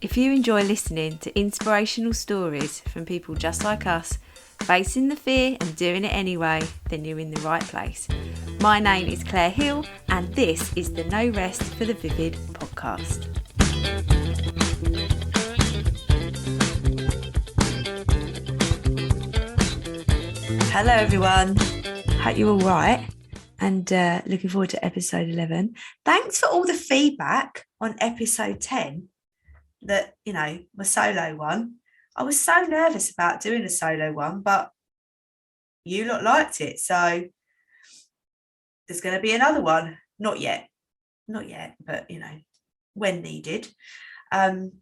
If you enjoy listening to inspirational stories from people just like us, facing the fear and doing it anyway, then you're in the right place. My name is Claire Hill, and this is the No Rest for the Vivid podcast. Hello everyone, hope you're all right and looking forward to episode 11. Thanks for all the feedback on episode 10. That, you know, my solo one. I was so nervous about doing a solo one, but you lot liked it. So there's going to be another one. Not yet, but, you know, when needed. But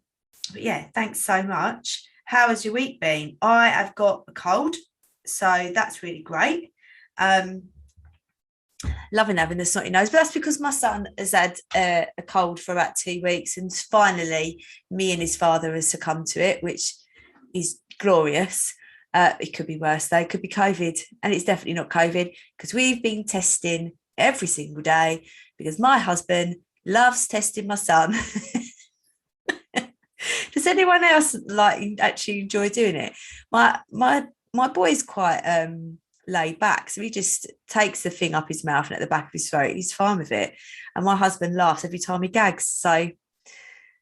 yeah, thanks so much. How has your week been? I have got a cold, so that's really great. Loving having the snotty nose, but that's because my son has had a cold for about 2 weeks, and finally me and his father has succumbed to it, which is glorious. It could be worse though. It could be COVID, and it's definitely not COVID because we've been testing every single day because my husband loves testing my son. Does anyone else actually enjoy doing it? My boy's quite laid back, so he just takes the thing up his mouth and at the back of his throat. He's fine with it, and my husband laughs every time he gags. So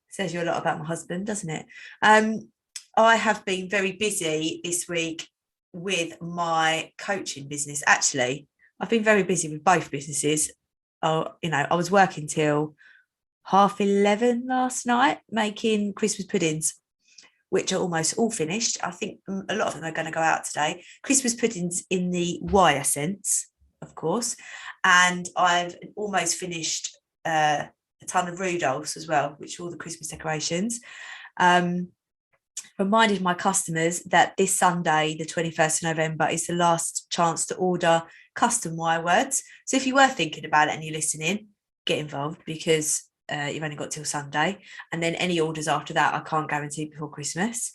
says you a lot about my husband, doesn't it? I have been very busy this week with my coaching business. Actually, I've been very busy with both businesses. I was working till 11:30 last night making Christmas puddings, which are almost all finished. I think a lot of them are going to go out today. Christmas puddings in the wire sense, of course. And I've almost finished a ton of Rudolphs as well, which are all the Christmas decorations. Reminded my customers that this Sunday, the 21st of November, is the last chance to order custom wire words. So if you were thinking about it and you're listening, get involved because you've only got till Sunday, and then any orders after that I can't guarantee before Christmas.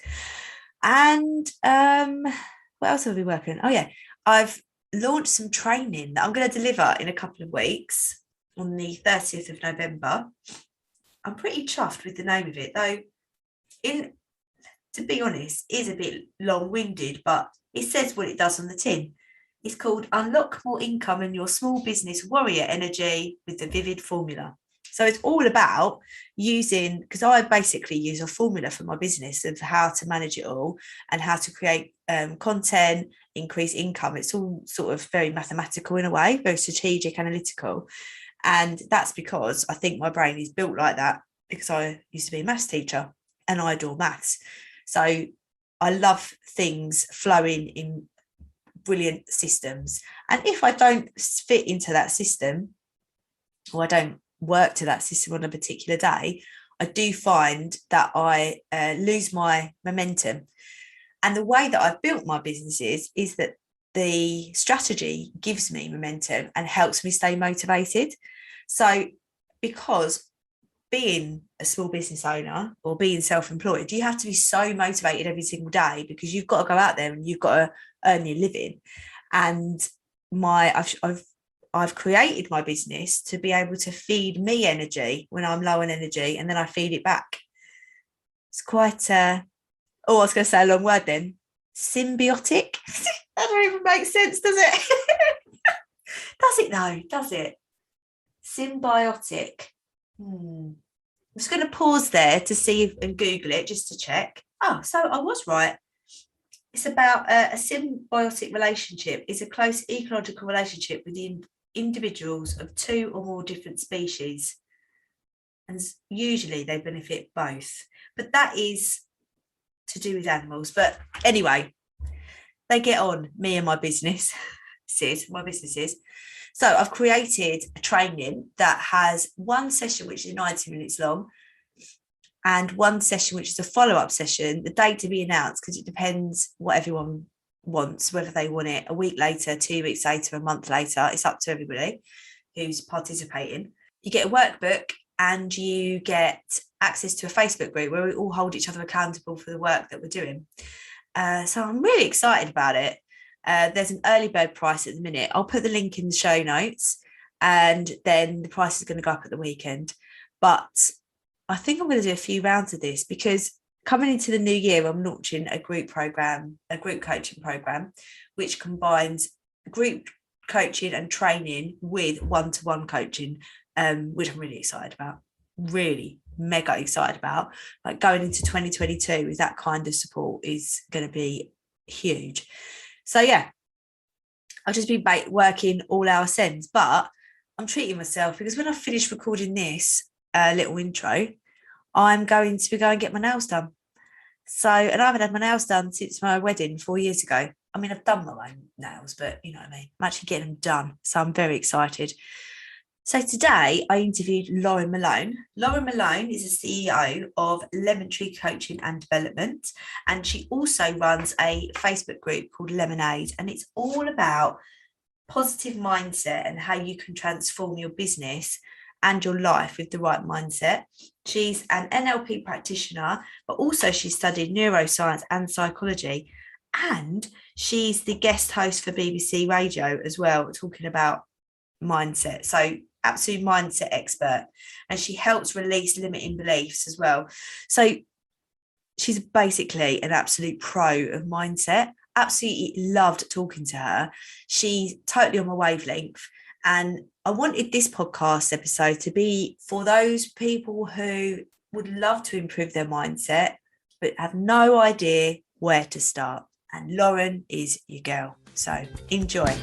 And what else have we been working on? Oh yeah, I've launched some training that I'm going to deliver in a couple of weeks on the 30th of November. I'm pretty chuffed with the name of it, though. To be honest, is a bit long-winded, but it says what it does on the tin. It's called Unlock More Income in Your Small Business Warrior Energy with the Vivid Formula. So it's all about using, because I basically use a formula for my business of how to manage it all and how to create content, increase income. It's all sort of very mathematical in a way, very strategic, analytical. And that's because I think my brain is built like that because I used to be a maths teacher and I adore maths. So I love things flowing in brilliant systems. And if I don't fit into that system, or I don't work to that system on a particular day, I do find that I lose my momentum. And the way that I've built my businesses is that the strategy gives me momentum and helps me stay motivated. So because being a small business owner or being self-employed, you have to be so motivated every single day because you've got to go out there and you've got to earn your living. And I've created my business to be able to feed me energy when I'm low on energy, and then I feed it back. It's quite I was going to say a long word then. Symbiotic. That don't even make sense, does it? Does it though? Does it? Symbiotic. I'm just going to pause there to see and Google it just to check. Oh, so I was right. It's about a symbiotic relationship. It's a close ecological relationship within individuals of two or more different species. And usually they benefit both. But that is to do with animals. But anyway, they get on, me and my business. My businesses. So I've created a training that has one session which is 90 minutes long and one session which is a follow-up session, the date to be announced because it depends what everyone wants, whether they want it a week later, 2 weeks later, a month later. It's up to everybody who's participating. You get a workbook and you get access to a Facebook group where we all hold each other accountable for the work that we're doing. So I'm really excited about it. There's an early bird price at the minute. I'll put the link in the show notes, and then the price is going to go up at the weekend. But I think I'm going to do a few rounds of this because coming into the new year, I'm launching a group coaching program, which combines group coaching and training with one-to-one coaching, which I'm really excited about. Really mega excited about. Like going into 2022 with that kind of support is going to be huge. So yeah, I'll just be working all our sends, but I'm treating myself because when I finish recording this little intro, I'm going to go and get my nails done. So, and I haven't had my nails done since my wedding 4 years ago. I mean, I've done my own nails, but you know what I mean? I'm actually getting them done. So I'm very excited. So today I interviewed Lauren Malone. Lauren Malone is the CEO of Lemon Tree Coaching and Development, and she also runs a Facebook group called Lemonade, and it's all about positive mindset and how you can transform your business and your life with the right mindset. She's an NLP practitioner, but also she studied neuroscience and psychology, and she's the guest host for BBC Radio as well, talking about mindset. So absolute mindset expert, and she helps release limiting beliefs as well. So she's basically an absolute pro of mindset. Absolutely loved talking to her. She's totally on my wavelength, and I wanted this podcast episode to be for those people who would love to improve their mindset but have no idea where to start, and Lauren is your girl. So enjoy.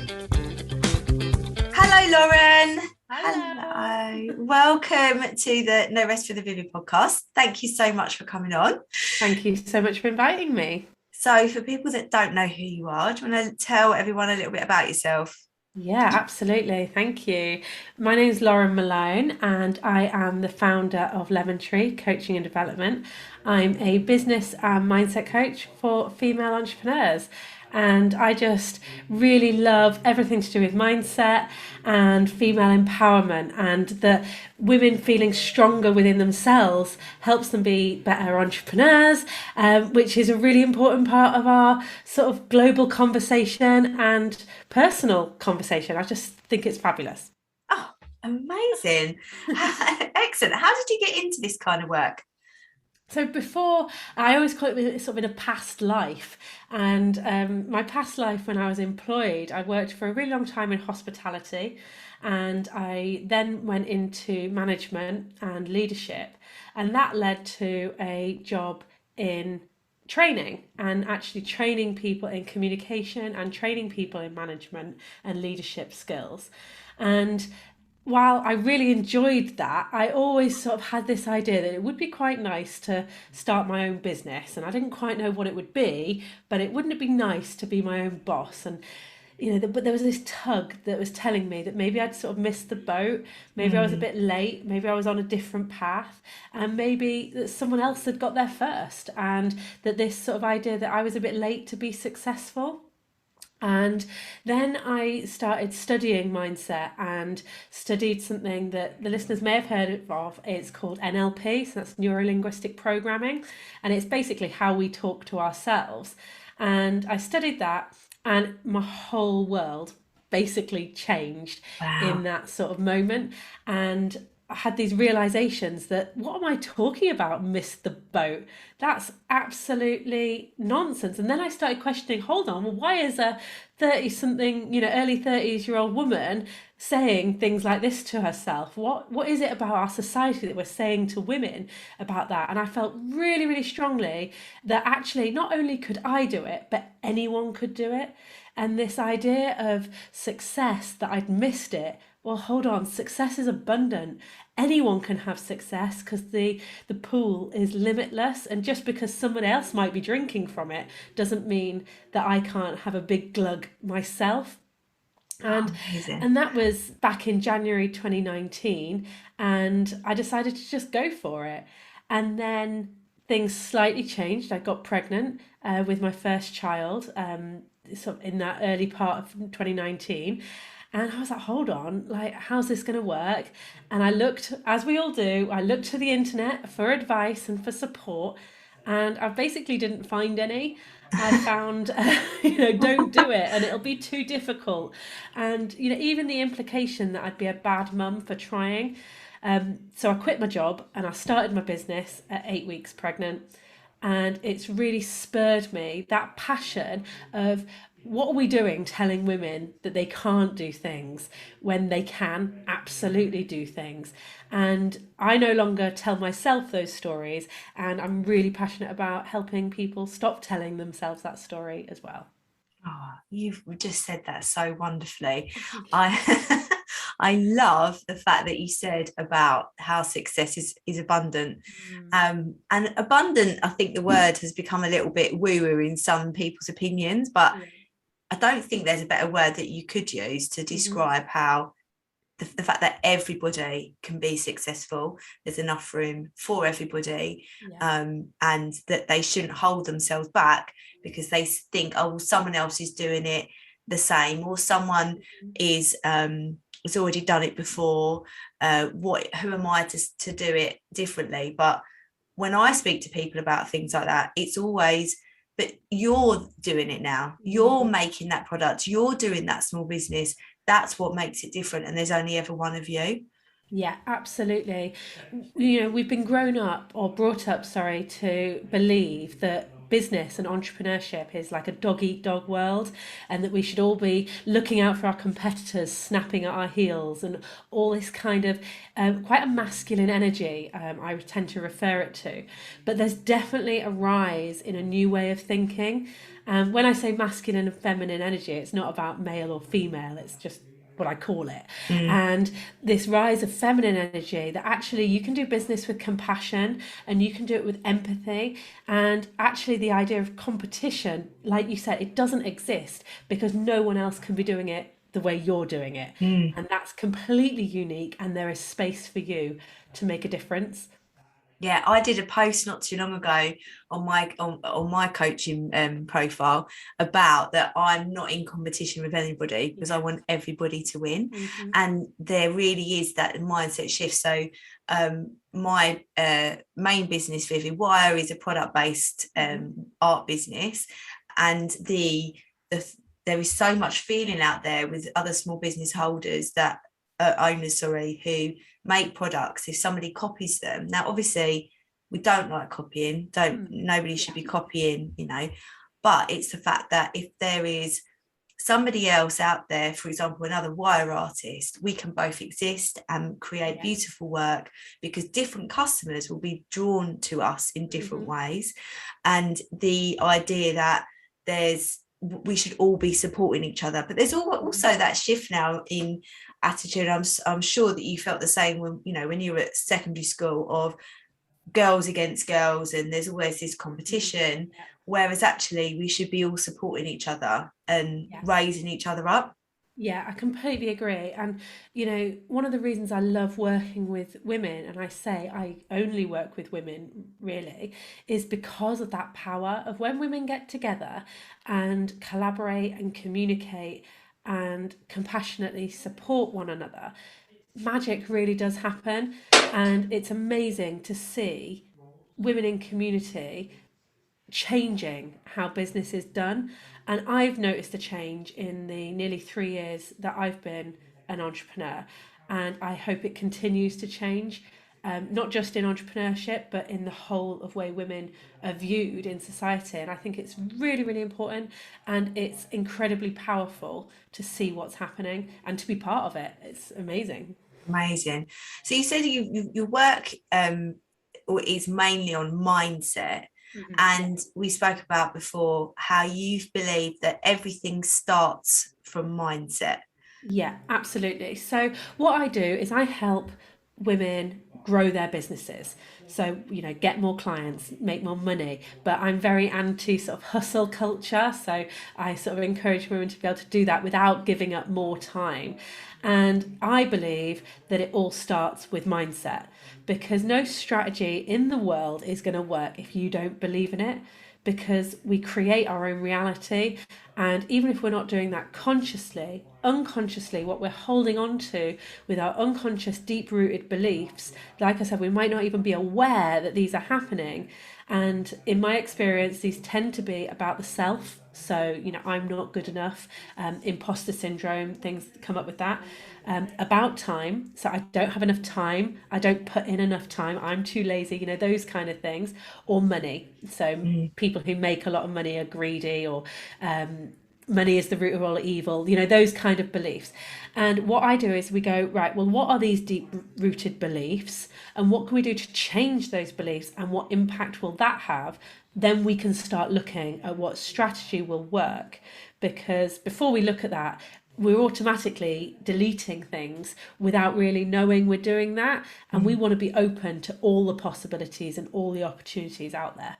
Hello, Lauren. Hello. Welcome to the No Rest for the Vivid podcast. Thank you so much for coming on. Thank you so much for inviting me. So for people that don't know who you are, do you want to tell everyone a little bit about yourself? Yeah, absolutely. Thank you. My name is Lauren Malone, and I am the founder of Lemon Tree Coaching and Development. I'm a business and mindset coach for female entrepreneurs. And I just really love everything to do with mindset and female empowerment, and that women feeling stronger within themselves helps them be better entrepreneurs, which is a really important part of our sort of global conversation and personal conversation. I just think it's fabulous. Oh, amazing. Excellent. How did you get into this kind of work? So before, I always call it sort of in a past life. And my past life when I was employed, I worked for a really long time in hospitality. And I then went into management and leadership. And that led to a job in training, and actually training people in communication and training people in management and leadership skills. And while I really enjoyed that, I always sort of had this idea that it would be quite nice to start my own business. And I didn't quite know what it would be, but wouldn't it be nice to be my own boss? And, but there was this tug that was telling me that maybe I'd sort of missed the boat. Maybe I was a bit late. Maybe I was on a different path. And maybe that someone else had got there first. And that this sort of idea that I was a bit late to be successful. And then I started studying mindset and studied something that the listeners may have heard of. It's called NLP, so that's neuro linguistic programming. And it's basically how we talk to ourselves. And I studied that, and my whole world basically changed in that sort of moment. And I had these realizations that what am I talking about? Missed the boat. That's absolutely nonsense. And then I started questioning, hold on, well, why is a 30 something, early 30s-year-old woman saying things like this to herself? What is it about our society that we're saying to women about that? And I felt really, really strongly that actually not only could I do it, but anyone could do it. And this idea of success, that I'd missed it. Well, hold on, success is abundant. Anyone can have success because the pool is limitless. And just because someone else might be drinking from it doesn't mean that I can't have a big glug myself. And that was back in January 2019. And I decided to just go for it. And then things slightly changed. I got pregnant with my first child sort of in that early part of 2019. And I was like, hold on, like, how's this going to work? And I looked, as we all do, I looked to the internet for advice and for support. And I basically didn't find any. I found, don't do it and it'll be too difficult. And, even the implication that I'd be a bad mum for trying. So I quit my job and I started my business at 8 weeks pregnant. And it's really spurred me that passion of what are we doing telling women that they can't do things when they can absolutely do things. And I no longer tell myself those stories, and I'm really passionate about helping people stop telling themselves that story as well. Oh, you've just said that so wonderfully. Oh, thank you. I I love the fact that you said about how success is abundant. Mm, And abundant, I think the word has become a little bit woo-woo in some people's opinions, but yeah. I don't think there's a better word that you could use to Hmm. describe how the fact that everybody can be successful, there's enough room for everybody, Yeah. and that they shouldn't hold themselves back because they think, oh, well, someone else is doing it the same, or someone is has already done it before. Who am I to do it differently? But when I speak to people about things like that, it's always, but you're doing it now. You're Mm. making that product. You're doing that small business. That's what makes it different. And there's only ever one of you. Yeah, absolutely. You know, we've been grown up or brought up, sorry, to believe that business and entrepreneurship is like a dog eat dog world, and that we should all be looking out for our competitors snapping at our heels and all this kind of quite a masculine energy, I tend to refer it to. But there's definitely a rise in a new way of thinking. When I say masculine and feminine energy, it's not about male or female, it's just what I call it. Mm. And this rise of feminine energy that actually you can do business with compassion and you can do it with empathy. And actually, the idea of competition, like you said, it doesn't exist because no one else can be doing it the way you're doing it. Mm. And that's completely unique, and there is space for you to make a difference. Yeah, I did a post not too long ago on my coaching profile about that I'm not in competition with anybody because I Yeah. want everybody to win, Hmm. and there really is that mindset shift. So my main business, Vivid Wire, is a product based Hmm. art business, and the there is so much feeling out there with other small business holders that owners, sorry, who make products if somebody copies them. Now obviously we don't like copying, don't Mm. nobody should Yeah. be copying, but it's the fact that if there is somebody else out there, for example another wire artist, we can both exist and create Yeah. beautiful work because different customers will be drawn to us in different Hmm. ways. And the idea that we should all be supporting each other, but there's also that shift now in attitude. I'm sure that you felt the same when when you were at secondary school, of girls against girls, and there's always this Mm. competition, Yeah. whereas actually we should be all supporting each other and Yeah. raising each other up. Yeah, I completely agree. And, you know, one of the reasons I love working with women, and I say I only work with women really, is because of that power of when women get together and collaborate and communicate and compassionately support one another, magic really does happen. And it's amazing to see women in community changing how business is done. And I've noticed a change in the nearly 3 years that I've been an entrepreneur. And I hope it continues to change, not just in entrepreneurship, but in the whole of way women are viewed in society. And I think it's really, really important, and it's incredibly powerful to see what's happening and to be part of it. It's amazing. Amazing. So you said your work is mainly on mindset, Mhm. Yeah. and we spoke about before how you've believed that everything starts from mindset. Yeah, absolutely. So, what I do is I help women grow their businesses. So, you know, get more clients, make more money. But I'm very anti sort of hustle culture. So, I sort of encourage women to be able to do that without giving up more time. And I believe that it all starts with mindset, because no strategy in the world is going to work if you don't believe in it, because we create our own reality. And even if we're not doing that consciously, unconsciously, what we're holding on to with our unconscious, deep rooted beliefs, like I said, we might not even be aware aware that these are happening. And in my experience, these tend to be about the self. So, I'm not good enough, imposter syndrome, things come up with that. About time. So, I don't have enough time. I don't put in enough time. I'm too lazy, those kind of things. Or money. So, Mm, people who make a lot of money are greedy, or money is the root of all evil, those kind of beliefs. And what I do is we go, right, well, what are these deep rooted beliefs? And what can we do to change those beliefs? And what impact will that have? Then we can start looking at what strategy will work. Because before we look at that, we're automatically deleting things without really knowing we're doing that. And we mm. want to be open to all the possibilities and all the opportunities out there.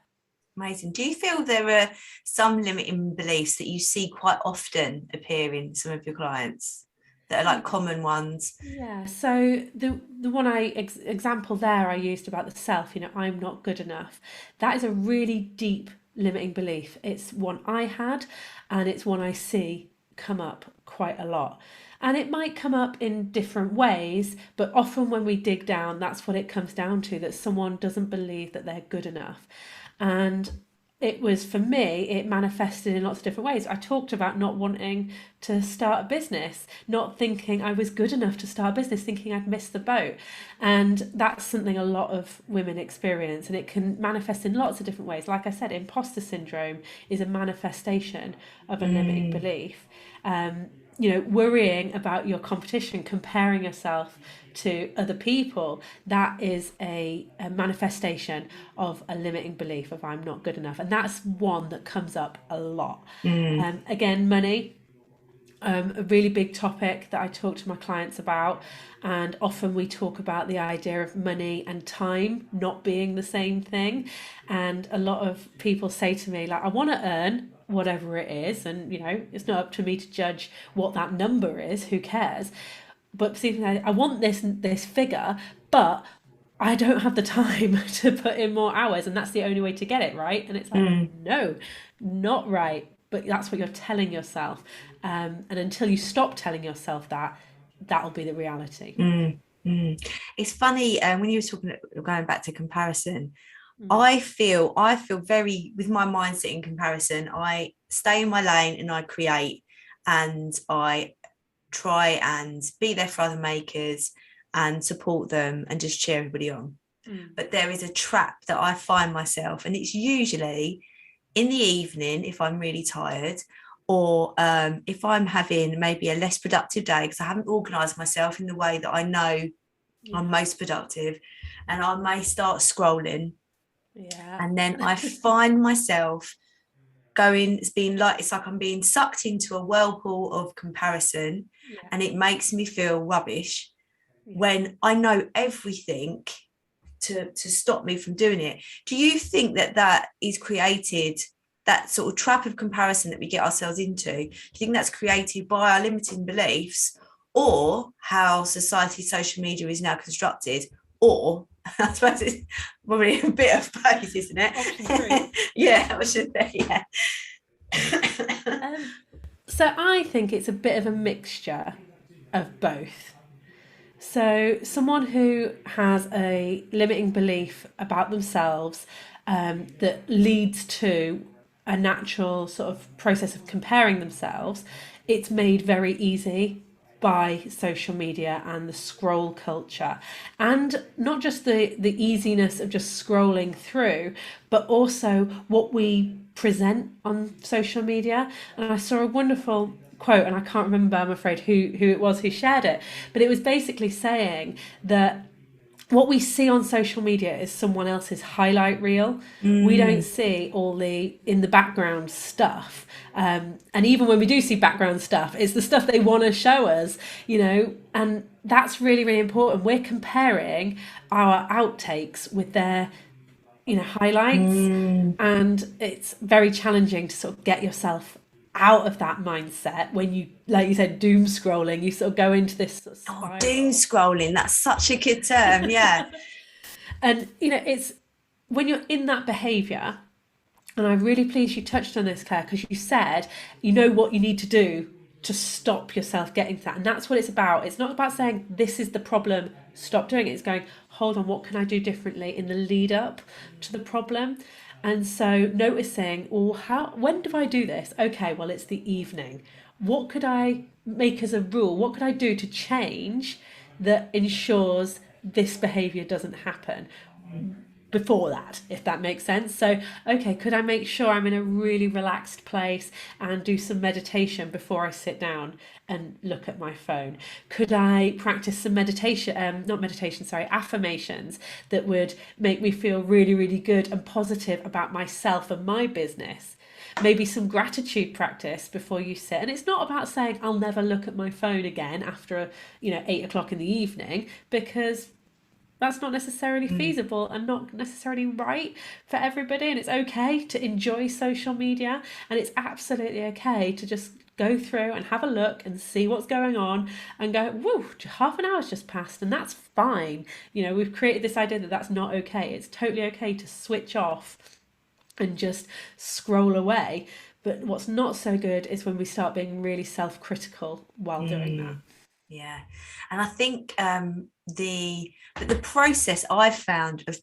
Amazing. Do you feel there are some limiting beliefs that you see quite often appear in some of your clients that are like common ones? Yeah, so the one example there I used about the self, I'm not good enough. That is a really deep limiting belief. It's one I had, and it's one I see come up quite a lot. And it might come up in different ways, but often when we dig down, that's what it comes down to, that someone doesn't believe that they're good enough. And it was, for me, it manifested in lots of different ways. I talked about not wanting to start a business, not thinking I was good enough to start a business, thinking I'd missed the boat. And that's something a lot of women experience, and it can manifest in lots of different ways. Like I said, imposter syndrome is a manifestation of a limiting Mm, belief. Worrying about your competition, comparing yourself to other people, that is a manifestation of a limiting belief of I'm not good enough. And that's one that comes up a lot. mm, Again, money, a really big topic that I talk to my clients about. And often we talk about the idea of money and time not being the same thing. And a lot of people say to me, like, I want to earn whatever it is. And, it's not up to me to judge what that number is. Who cares? But see, I want this figure, but I don't have the time to put in more hours, and that's the only way to get it, right? And it's like, mm, no, not right. But that's what you're telling yourself. And until you stop telling yourself that, that'll be the reality. mm, mm. It's funny when you were talking, going back to comparison. Mm. I feel very, with my mindset in comparison, I stay in my lane and I create, and I try and be there for other makers and support them and just cheer everybody on. Mm. But there is a trap that I find myself, and it's usually in the evening if I'm really tired, or if I'm having maybe a less productive day because I haven't organised myself in the way that I know I'm Yeah. most productive, and I may start scrolling, Yeah. and then I find myself going, it's like I'm being sucked into a whirlpool of comparison, Yeah. and it makes me feel rubbish Yeah. when I know everything to stop me from doing it. Do you think that that is created, that sort of trap of comparison that we get ourselves into? Do you think that's created by our limiting beliefs, or how society, social media is now constructed, or I suppose it's probably a bit of both, isn't Option three. it? Yeah, I should say, yeah. Um, so I think it's a bit of a mixture of both. So, someone who has a limiting belief about themselves that leads to a natural sort of process of comparing themselves, it's made very easy by social media and the scroll culture. And not just the easiness of just scrolling through, but also what we present on social media. And I saw a wonderful quote, and I can't remember, I'm afraid, who it was who shared it, but it was basically saying that what we see on social media is someone else's highlight reel. We don't Mm, see all the in the background stuff. And even when we do see background stuff, it's the stuff they want to show us, and that's really, really important. We're comparing our outtakes with their, highlights. mm. And it's very challenging to sort of get yourself out of that mindset when you, like you said, doom scrolling. You sort of go into this sort of Oh, doom spiral. scrolling, that's such a good term. Yeah. And, it's when you're in that behavior. And I'm really pleased you touched on this, Claire, because you said you know what you need to do to stop yourself getting to that. And that's what it's about. It's not about saying, this is the problem, stop doing it. It's going, hold on, what can I do differently in the lead up to the problem? And so noticing, oh, when do I do this? Okay, well, it's the evening. What could I make as a rule? What could I do to change that ensures this behavior doesn't happen before that, if that makes sense? So, okay, could I make sure I'm in a really relaxed place and do some meditation before I sit down and look at my phone? Could I practice some meditation, not meditation, sorry, affirmations that would make me feel really, really good and positive about myself and my business? Maybe some gratitude practice before you sit. And it's not about saying I'll never look at my phone again after 8 o'clock in the evening, because that's not necessarily Mm, feasible and not necessarily right for everybody. And it's okay to enjoy social media, and it's absolutely okay to just go through and have a look and see what's going on and go, whoa, half an hour's just passed, and that's fine. We've created this idea that that's not okay. It's totally okay to switch off and just scroll away. But what's not so good is when we start being really self-critical while doing that. mm. Yeah, and I think the process I've found of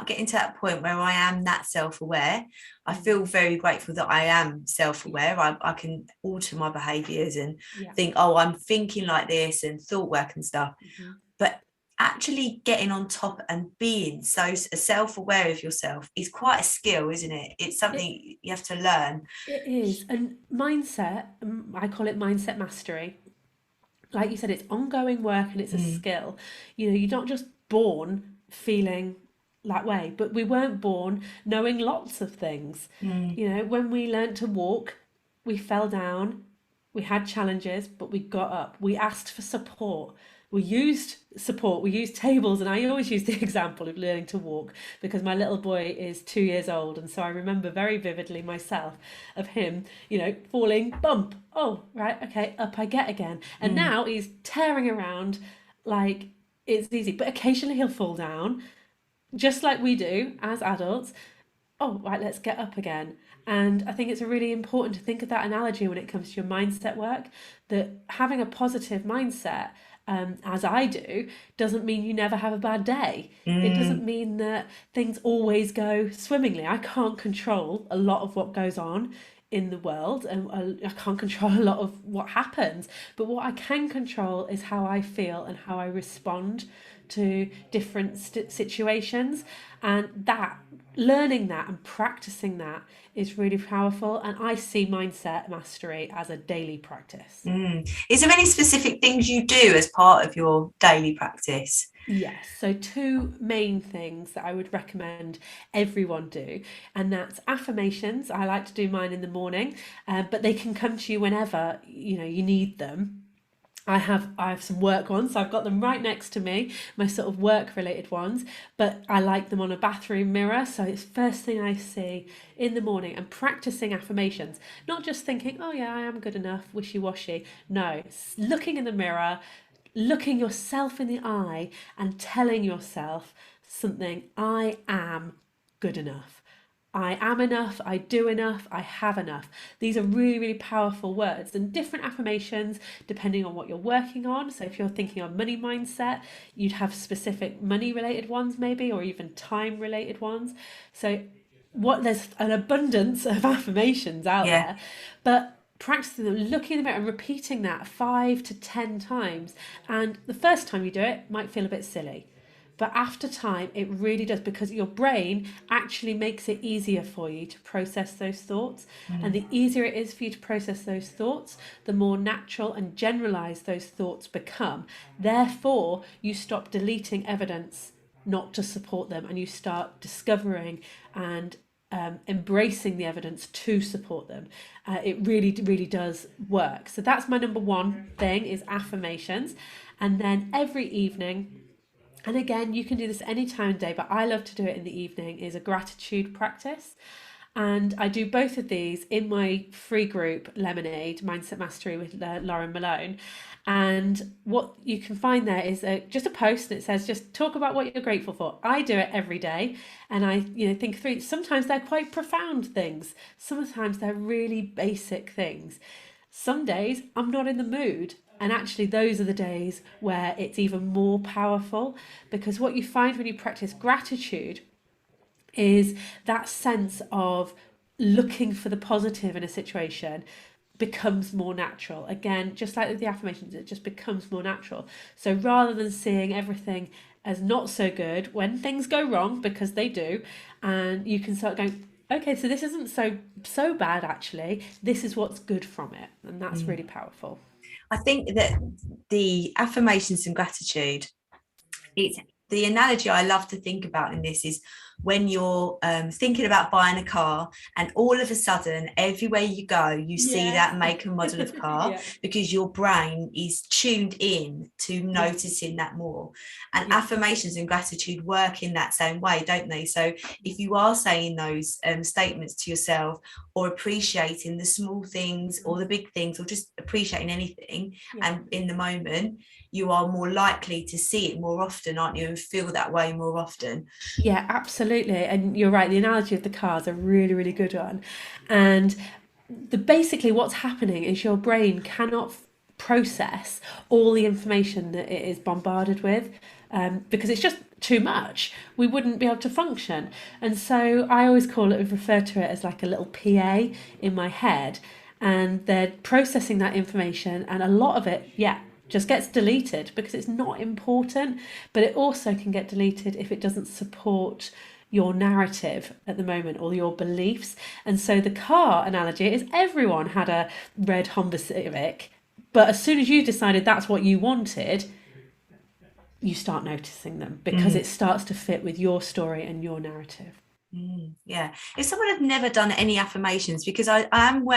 getting to that point where I am that self-aware, I Mm. feel very grateful that I am self-aware. I can alter my behaviours and Yeah. think, oh, I'm thinking like this, and thought work and stuff. Mhm. But actually getting on top and being so self-aware of yourself is quite a skill, isn't it? It's It something you have to learn. it is. And mindset, I call it mindset mastery. Like you said, it's ongoing work and it's a Mm, skill. You're not just born feeling that way, but we weren't born knowing lots of things. mm, When we learnt to walk, we fell down, we had challenges, but we got up. We asked for support. We used support, we used tables, and I always use the example of learning to walk because my little boy is 2 years old, and so I remember very vividly myself of him, falling, bump, oh, right, okay, up I get again. And mm, now he's tearing around like it's easy, but occasionally he'll fall down, just like we do as adults. Oh, right, let's get up again. And I think it's really important to think of that analogy when it comes to your mindset work, that having a positive mindset, as I do, doesn't mean you never have a bad day. It doesn't mm, mean that things always go swimmingly. I can't control a lot of what goes on in the world, and I can't control a lot of what happens. But what I can control is how I feel and how I respond to different situations. And that, learning that and practicing that is really powerful. And I see mindset mastery as a daily practice. mm. Is there any specific things you do as part of your daily practice? Yes, so two main things that I would recommend everyone do, and that's affirmations. I like to do mine in the morning, but they can come to you whenever you need them. I have some work ones, so I've got them right next to me, my sort of work related ones, but I like them on a bathroom mirror, so it's first thing I see in the morning, and practicing affirmations, not just thinking, oh yeah, I am good enough, wishy-washy. No, looking in the mirror, looking yourself in the eye and telling yourself something: I am good enough. I am enough, I do enough, I have enough. These are really, really powerful words, and different affirmations depending on what you're working on. So, if you're thinking on money mindset, you'd have specific money related ones, maybe, or even time related ones. So, there's an abundance of affirmations out Yeah. there, but practicing them, looking in the mirror and repeating that 5 to 10 times. And the first time you do it might feel a bit silly. But after time, it really does, because your brain actually makes it easier for you to process those thoughts. And Mm, the easier it is for you to process those thoughts, the more natural and generalized those thoughts become. Therefore, you stop deleting evidence not to support them, and you start discovering and embracing the evidence to support them. It really, really does work. So that's my number one thing, is affirmations. And then every evening, and again, you can do this any time of day, but I love to do it in the evening, is a gratitude practice. And I do both of these in my free group, Lemonade Mindset Mastery with Lauren Malone. And what you can find there is just a post, and it says, just talk about what you're grateful for. I do it every day, and I think through. Sometimes they're quite profound things, sometimes they're really basic things. Some days I'm not in the mood. And actually, those are the days where it's even more powerful, because what you find when you practice gratitude is that sense of looking for the positive in a situation becomes more natural. Again, just like with the affirmations, it just becomes more natural. So rather than seeing everything as not so good when things go wrong, because they do, and you can start going, okay, so this isn't so bad actually. This is what's good from it, and that's Mm. really powerful. I think that the affirmations and gratitude, it's the analogy I love to think about in this is when you're thinking about buying a car, and all of a sudden everywhere you go you see Yes. that make and model of car, Yeah. because your brain is tuned in to Yeah. noticing that more. And Yeah. affirmations and gratitude work in that same way, don't they? So if you are saying those statements to yourself, or appreciating the small things or the big things, or just appreciating anything, Yeah. and in the moment, you are more likely to see it more often, aren't you, and feel that way more often. Yeah, absolutely. And you're right, the analogy of the car is a really, really good one. And basically what's happening is your brain cannot process all the information that it is bombarded with, because it's just too much. We wouldn't be able to function. And so I always refer to it as like a little PA in my head. And they're processing that information, and a lot of it, yeah, just gets deleted because it's not important. But it also can get deleted if it doesn't support your narrative at the moment or your beliefs. And so the car analogy is everyone had a red Honda Civic, but as soon as you decided that's what you wanted, you start noticing them because Mm. it starts to fit with your story and your narrative. Yeah. If someone had never done any affirmations, because I'm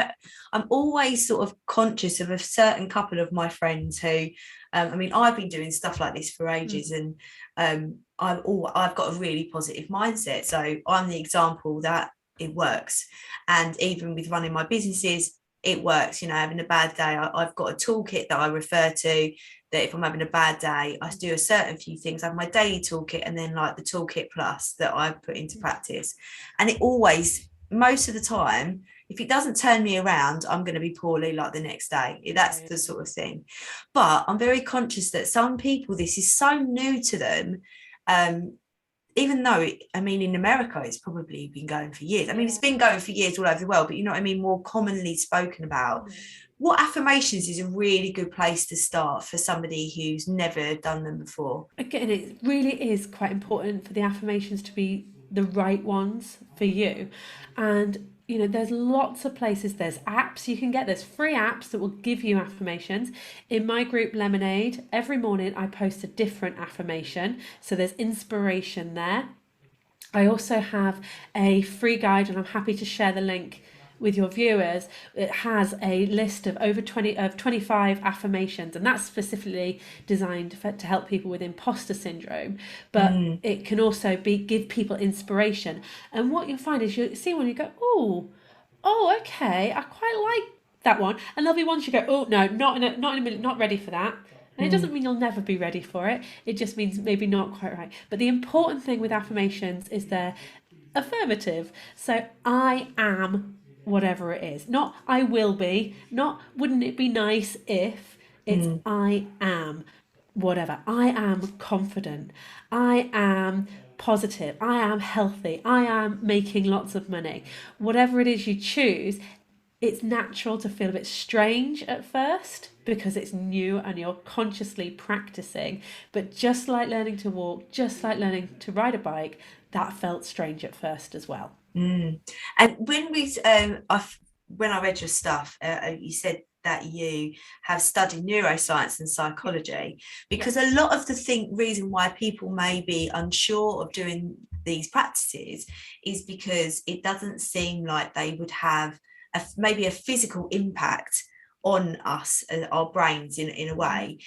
always sort of conscious of a certain couple of my friends who, I mean, I've been doing stuff like this for ages, and I've got a really positive mindset. So I'm the example that it works. And even with running my businesses, it works. You know, having a bad day, I've got a toolkit that I refer to, that if I'm having a bad day, I do a certain few things. I have my daily toolkit, and then like the toolkit plus that I put into practice. And it always, most of the time, if it doesn't turn me around, I'm going to be poorly like the next day. That's the sort of thing. But I'm very conscious that some people, this is so new to them. Even though, I mean, in America, it's probably been going for years. I mean, it's been going for years all over the world, but you know what I mean, more commonly spoken about. What affirmations is a really good place to start for somebody who's never done them before? Again, it really is quite important for the affirmations to be the right ones for you. And there's lots of places, there's apps you can get, there's free apps that will give you affirmations. In my group Lemonade, every morning I post a different affirmation, so there's inspiration there. I also have a free guide, and I'm happy to share the link with your viewers. It has a list of over 25 affirmations, and that's specifically designed to help people with imposter syndrome. But it can also give people inspiration. And what you'll find is you see when you go, oh, okay, I quite like that one. And there'll be ones you go, oh no, not in a minute, not ready for that. And it doesn't mean you'll never be ready for it. It just means maybe not quite right. But the important thing with affirmations is they're affirmative. So I am whatever it is. Not I will be. Not wouldn't it be nice if. It's I am whatever. I am confident. I am positive. I am healthy. I am making lots of money. Whatever it is you choose, it's natural to feel a bit strange at first because it's new and you're consciously practicing. But just like learning to walk, just like learning to ride a bike, that felt strange at first as well. And when I read your stuff, you said that you have studied neuroscience and psychology, because a lot of the reason why people may be unsure of doing these practices is because it doesn't seem like they would have maybe a physical impact on us, our brains in a way.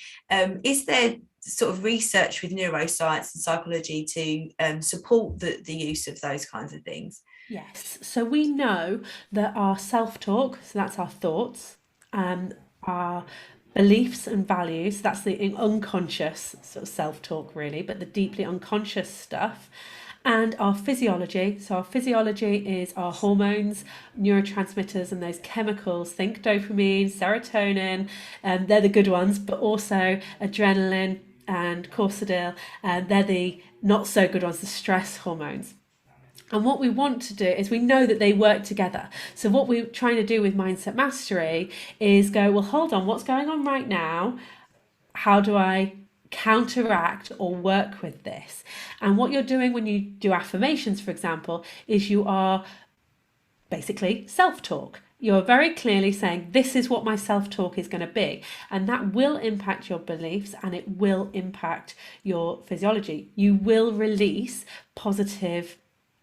Is there sort of research with neuroscience and psychology to support the use of those kinds of things? Yes. So we know that our self talk, so that's our thoughts, our beliefs and values, that's the unconscious sort of self talk, really, but the deeply unconscious stuff, and our physiology. So, our physiology is our hormones, neurotransmitters, and those chemicals. Think dopamine, serotonin, they're the good ones, but also adrenaline and cortisol, and they're the not so good ones, the stress hormones. And what we want to do is we know that they work together. So, what we're trying to do with mindset mastery is go, well, hold on, what's going on right now? How do I counteract or work with this? And what you're doing when you do affirmations, for example, is you are basically self talk. You're very clearly saying, this is what my self talk is going to be. And that will impact your beliefs and it will impact your physiology. You will release positive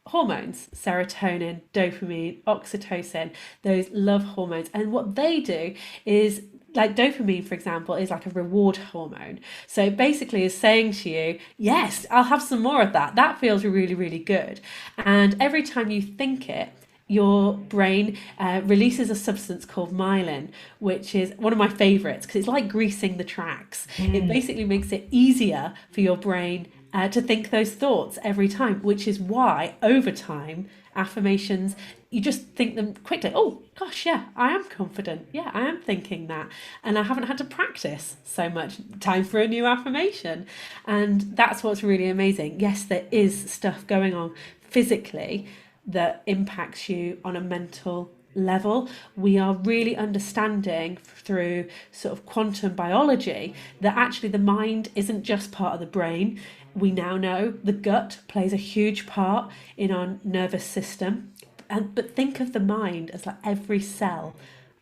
hormones, serotonin, dopamine, oxytocin, those love hormones. And what they do is, like dopamine, for example, is like a reward hormone. So it basically is saying to you, yes, I'll have some more of that. That feels really, really good. And every time you think it, your brain releases a substance called myelin, which is one of my favorites because it's like greasing the tracks. It basically makes it easier for your brain to think those thoughts every time, which is why over time, affirmations, you just think them quickly. Oh gosh, yeah, I am confident. Yeah, I am thinking that. And I haven't had to practice so much. Time for a new affirmation. And that's what's really amazing. Yes, there is stuff going on physically that impacts you on a mental level. We are really understanding through sort of quantum biology that actually the mind isn't just part of the brain. We now know the gut plays a huge part in our nervous system. But think of the mind as like every cell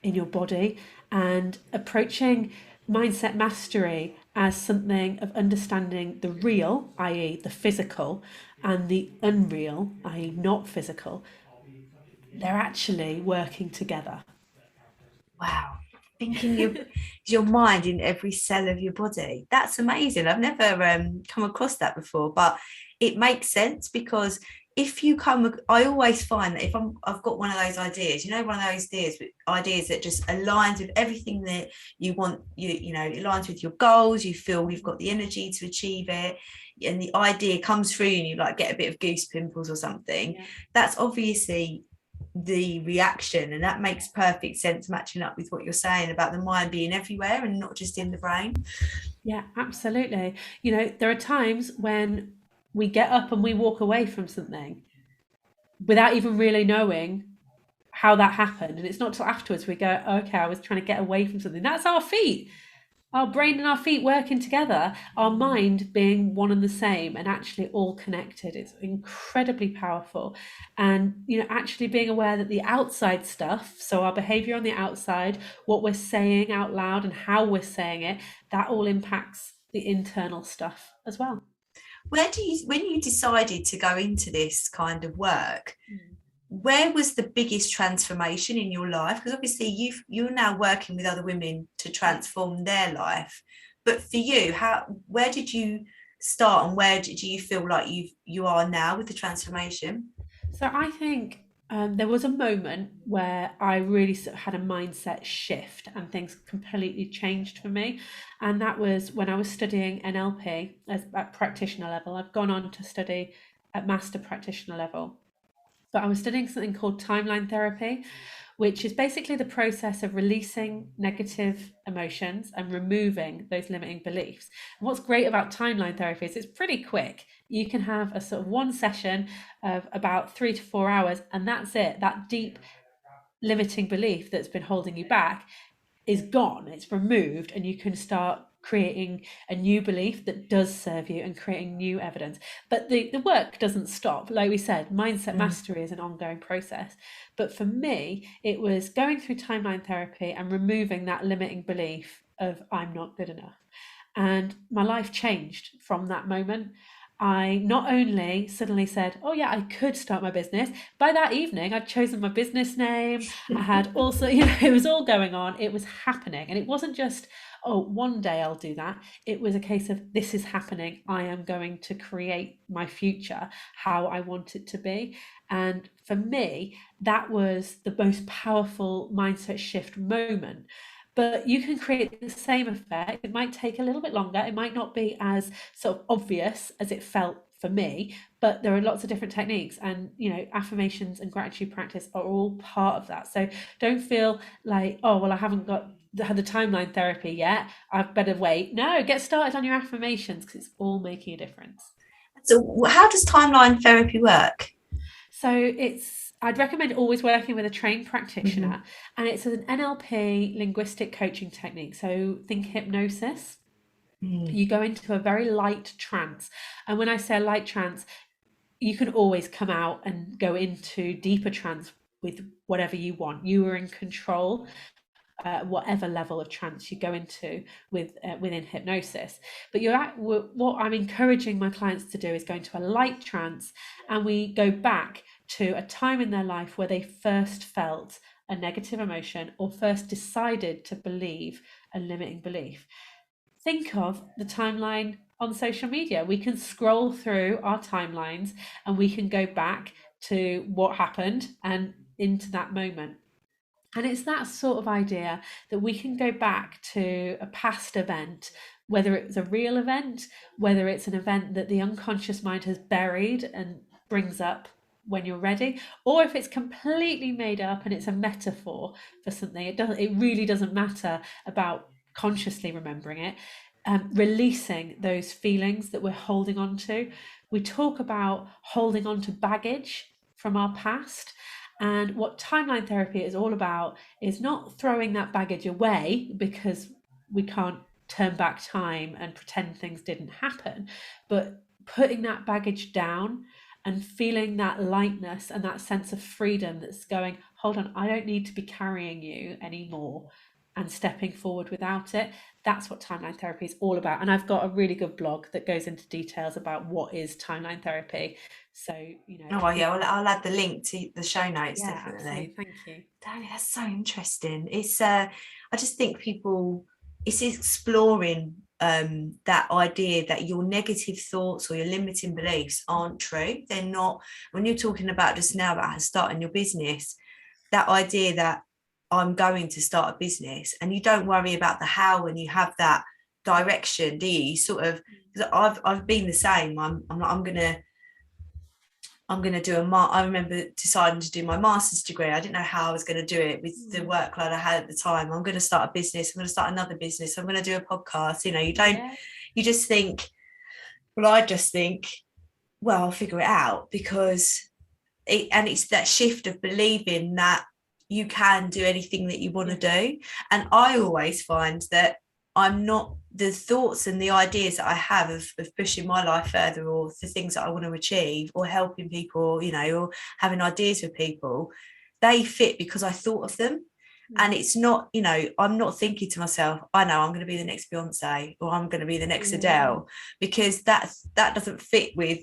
in your body, and approaching mindset mastery as something of understanding the real, i.e., the physical, and the unreal, i.e., not physical. They're actually working together. Wow. Thinking your mind in every cell of your body. That's amazing. I've never come across that before, but it makes sense because if you come, I always find that if I've got one of those ideas, one of those ideas that just aligns with everything that you want, it aligns with your goals, you feel you've got the energy to achieve it, and the idea comes through and you like get a bit of goose pimples or something. Yeah. That's obviously the reaction, and that makes perfect sense matching up with what you're saying about the mind being everywhere and not just in the brain. Yeah, absolutely. There are times when we get up and we walk away from something without even really knowing how that happened, and it's not till afterwards we go, okay, I was trying to get away from something. That's our feet, our brain and our feet working together, our mind being one and the same and actually all connected. It's incredibly powerful. And, actually being aware that the outside stuff, so our behavior on the outside, what we're saying out loud and how we're saying it, that all impacts the internal stuff as well. When you decided to go into this kind of work, where was the biggest transformation in your life? Because obviously you're now working with other women to transform their life, but for you, where did you start and where do you feel like you are now with the transformation? So I think there was a moment where I really sort of had a mindset shift and things completely changed for me. And that was when I was studying NLP at practitioner level. I've gone on to study at master practitioner level. But I was studying something called timeline therapy, which is basically the process of releasing negative emotions and removing those limiting beliefs. And what's great about timeline therapy is it's pretty quick. You can have a sort of one session of about 3 to 4 hours, and that's it. That deep limiting belief that's been holding you back is gone, it's removed, and you can start creating a new belief that does serve you and creating new evidence. But the work doesn't stop. Like we said, mindset mastery is an ongoing process. But for me, it was going through timeline therapy and removing that limiting belief of I'm not good enough. And my life changed from that moment. I not only suddenly said, oh, yeah, I could start my business. By that evening, I'd chosen my business name. I had also, it was all going on. It was happening. And it wasn't just, oh, one day I'll do that. It was a case of this is happening. I am going to create my future how I want it to be. And for me, that was the most powerful mindset shift moment. But you can create the same effect. It might take a little bit longer. It might not be as sort of obvious as it felt for me, but there are lots of different techniques, and affirmations and gratitude practice are all part of that. So don't feel like, oh well, I haven't had the timeline therapy yet, I better wait. No, get started on your affirmations, because it's all making a difference. So how does timeline therapy work? So I'd recommend always working with a trained Mm-hmm. practitioner, and it's an NLP linguistic coaching technique. So think hypnosis. Mm. You go into a very light trance. And when I say a light trance, you can always come out and go into deeper trance with whatever you want. You are in control, whatever level of trance you go into within hypnosis. But what I'm encouraging my clients to do is go into a light trance, and we go back to a time in their life where they first felt a negative emotion or first decided to believe a limiting belief. Think of the timeline on social media. We can scroll through our timelines and we can go back to what happened and into that moment. And it's that sort of idea that we can go back to a past event, whether it's a real event, whether it's an event that the unconscious mind has buried and brings up when you're ready, or if it's completely made up and it's a metaphor for something. It really doesn't matter about consciously remembering it. Releasing those feelings that we're holding on to. We talk about holding on to baggage from our past. And what timeline therapy is all about is not throwing that baggage away, because we can't turn back time and pretend things didn't happen, but putting that baggage down and feeling that lightness and that sense of freedom that's going, hold on, I don't need to be carrying you anymore, and stepping forward without it. That's what timeline therapy is all about. And I've got a really good blog that goes into details about what is timeline therapy. So, Oh, well, if, yeah, I'll add the link to the show notes, yeah, absolutely. definitely. Thank you. Tony, that's so interesting. I just think it's exploring that idea that your negative thoughts or your limiting beliefs aren't true. They're not. When you're talking about just now about starting your business, that idea that I'm going to start a business, and you don't worry about the how when you have that direction, do you? You sort of, because I've been the same. I'm going to do I remember deciding to do my master's degree. I didn't know how I was going to do it with the Mm. workload I had at the time. I'm going to start a business. I'm going to start another business. I'm going to do a podcast. Yeah. You just think, well, I just think, well, I'll figure it out, because it's that shift of believing that you can do anything that you want to Yeah. do. And I always find that I'm not, the thoughts and the ideas that I have of pushing my life further, or the things that I want to achieve, or helping people, or having ideas with people, they fit because I thought of them. And Mm. it's not, I'm not thinking to myself, I know I'm going to be the next Beyonce, or I'm going to be the next Yeah. Adele, because that doesn't fit with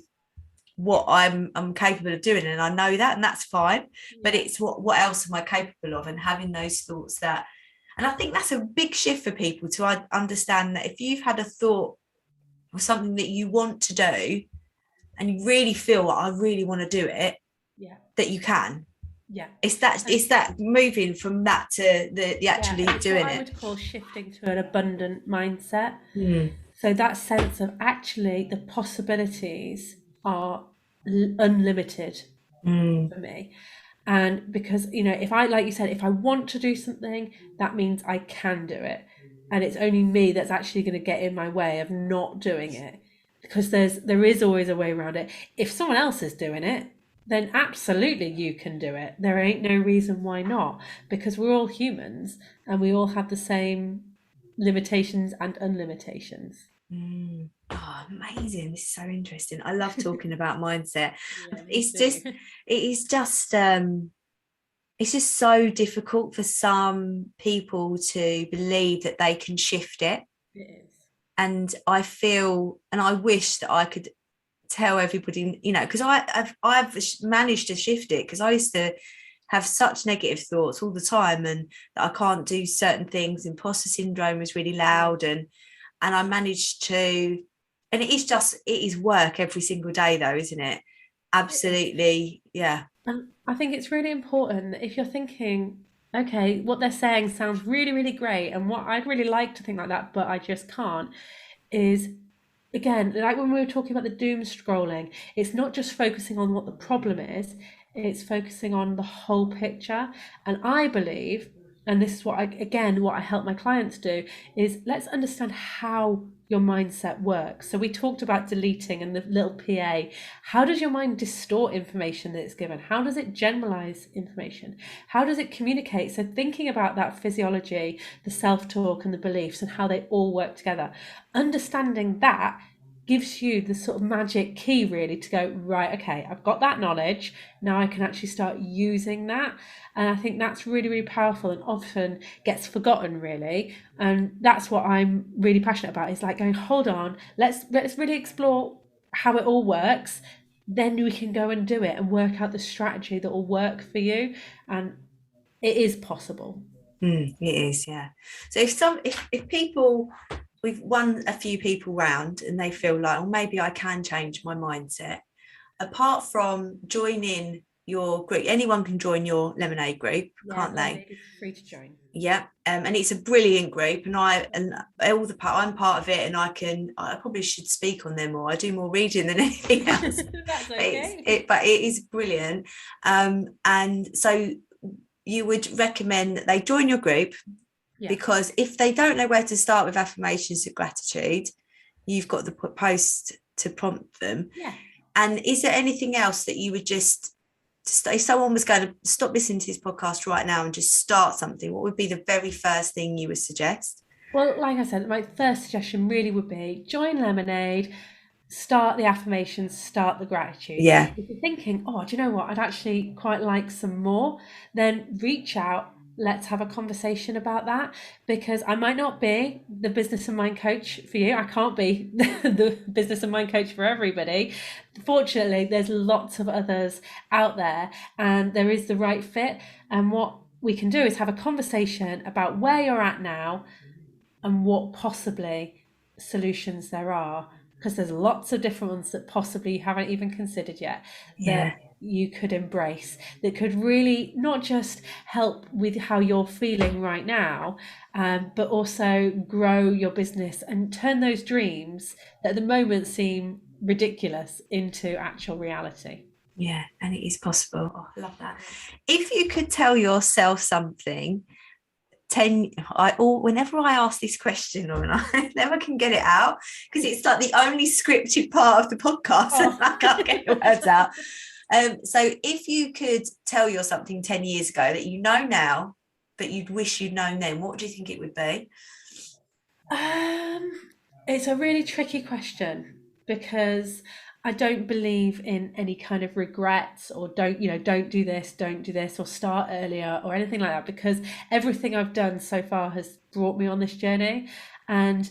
what I'm capable of doing, and I know that, and that's fine. But Yeah. it's what else am I capable of, and having those thoughts that, and I think that's a big shift for people to understand that if you've had a thought or something that you want to do, and you really feel like, I really want to do it, Yeah. that you can. Yeah. And It's that moving from that to the yeah, actually and it's what doing I it. would call shifting to an abundant mindset. Mm, So that sense of actually the possibilities are unlimited mm, for me. And because, if I, like you said, if I want to do something, that means I can do it. And it's only me that's actually going to get in my way of not doing it. Because there is always a way around it. If someone else is doing it, then absolutely you can do it. There ain't no reason why not. Because we're all humans and we all have the same limitations and unlimitations. mm. Oh, amazing. This is so interesting. I love talking about mindset. Yeah, me It's too. just, it is just it's just so difficult for some people to believe that they can shift it. It is. And I feel, and I wish that I could tell everybody, because I've managed to shift it, because I used to have such negative thoughts all the time, and that I can't do certain things. Imposter syndrome was really Yeah. loud, and I managed to, and it is work every single day though, isn't it? It is. Absolutely. Yeah. And I think it's really important that if you're thinking, okay, what they're saying sounds really, really great, and what I'd really like to think like that, but I just can't, is again, like when we were talking about the doom scrolling, it's not just focusing on what the problem is, it's focusing on the whole picture. And I believe, and this is what what I help my clients do, is let's understand how your mindset works. So we talked about deleting and the little PA. How does your mind distort information that it's given? How does it generalize information? How does it communicate? So thinking about that physiology, the self-talk and the beliefs and how they all work together, understanding that gives you the sort of magic key really to go, right, okay, I've got that knowledge, now I can actually start using that. And I think that's really, really powerful and often gets forgotten really. And that's what I'm really passionate about, is like going, hold on, let's really explore how it all works. Then we can go and do it and work out the strategy that will work for you. And it is possible. It is, yeah. So if people, we've won a few people round and they feel like, oh, maybe I can change my mindset. Apart from joining your group, anyone can join your lemonade group, Yeah, can't they? lemonade is free to join. Yeah, and it's a brilliant group, and all the part, I'm part of it, and I probably should speak on them more. I do more reading than anything else. That's But okay. but it is brilliant, and so you would recommend that they join your group, Yeah. because if they don't know where to start with affirmations of gratitude, you've got the post to prompt them. Yeah. And is there anything else that you would just, if someone was going to stop listening to this podcast right now and just start something, what would be the very first thing you would suggest? Well, like I said, my first suggestion really would be join Lemonade, start the affirmations, start the gratitude. Yeah, If you're thinking, oh, do you know what? I'd actually quite like some more, then reach out. Let's have a conversation about that, because I might not be the business and mind coach for you. I can't be the business and mind coach for everybody. Fortunately, there's lots of others out there and there is the right fit. And what we can do is have a conversation about where you're at now and what possibly solutions there are, because there's lots of different ones that possibly you haven't even considered yet yeah, that you could embrace, that could really not just help with how you're feeling right now, but also grow your business and turn those dreams that at the moment seem ridiculous into actual reality. yeah. And it is possible. Oh, I love that. If you could tell yourself something 10, whenever I ask this question, or I never can get it out because it's like the only scripted part of the podcast and Oh. I can't get the words out. So if you could tell your something 10 years ago that you know now but you'd wish you'd known then, what do you think it would be? Um, it's a really tricky question because I don't believe in any kind of regrets or don't do this, don't do this, or start earlier or anything like that, because everything I've done so far has brought me on this journey. And,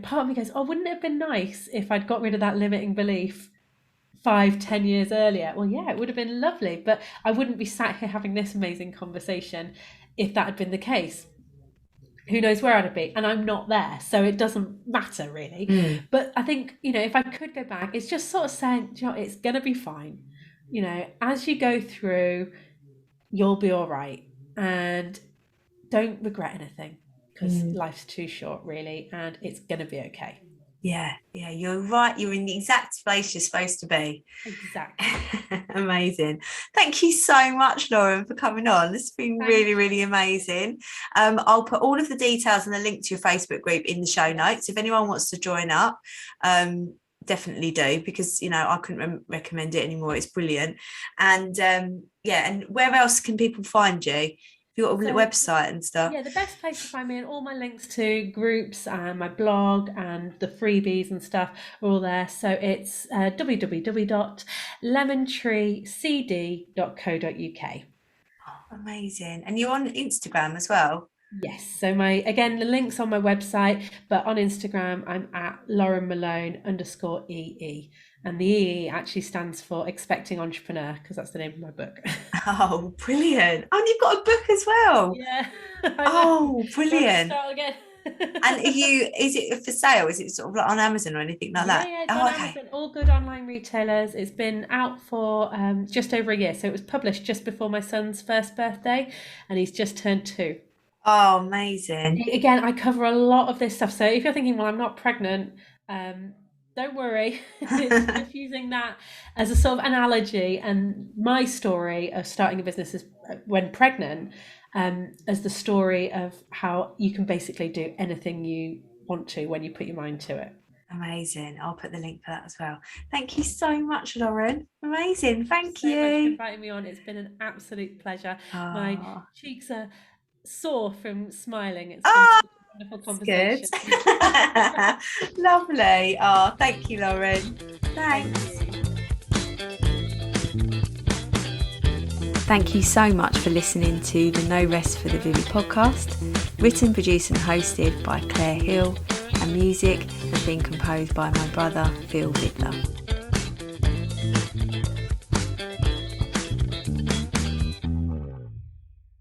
part of me goes, oh, wouldn't it have been nice if I'd got rid of that limiting belief 5, 10 years earlier? Well, yeah, it would have been lovely, but I wouldn't be sat here having this amazing conversation if that had been the case. Who knows where I'd be, and I'm not there, so it doesn't matter really. Mm, But I think, if I could go back, it's just sort of saying, it's gonna be fine. As you go through, you'll be all right, and don't regret anything, because mm. life's too short really, and it's gonna be okay. Yeah, yeah, you're right. You're in the exact place you're supposed to be. Exactly. Amazing. Thank you so much, Lauren, for coming on. This has been Thank really, you. really amazing. I'll put all of the details and the link to your Facebook group in the show notes. If anyone wants to join up, definitely do, because I couldn't recommend it anymore. It's brilliant. And yeah, and where else can people find you? You've got a So website and stuff. yeah, the best place to find me, and all my links to groups and my blog and the freebies and stuff are all there. So it's www.lemontreecd.co.uk. Amazing. And you're on Instagram as well. Yes, so the links on my website, but on Instagram I'm at Lauren Malone _EE. And the EE actually stands for Expecting Entrepreneur, because that's the name of my book. Oh, brilliant. Oh, and you've got a book as well. Yeah, I know. Oh, Do you want me to brilliant. start again? And is it for sale? Is it sort of like on Amazon or anything like Yeah, that? yeah, it's on Oh, okay. Amazon, all good online retailers. It's been out for just over a year. So it was published just before my son's first birthday, and he's just turned 2. Oh, amazing. Again, I cover a lot of this stuff. So if you're thinking, well, I'm not pregnant, um, don't worry. It's just using that as a sort of analogy, and my story of starting a business when pregnant, as the story of how you can basically do anything you want to when you put your mind to it. Amazing. I'll put the link for that as well. Thank you so much, Lauren. Amazing. Thank So much for you. inviting me on. It's been an absolute pleasure. My Oh, cheeks are sore from smiling. It's been oh such a wonderful good. conversation. Lovely. Oh, thank you, Lauren. Thank Thanks. you. Thank you so much for listening to the No Rest for the Vivid podcast, written, produced and hosted by Claire Hill, and music has been composed by my brother Phil Vidler.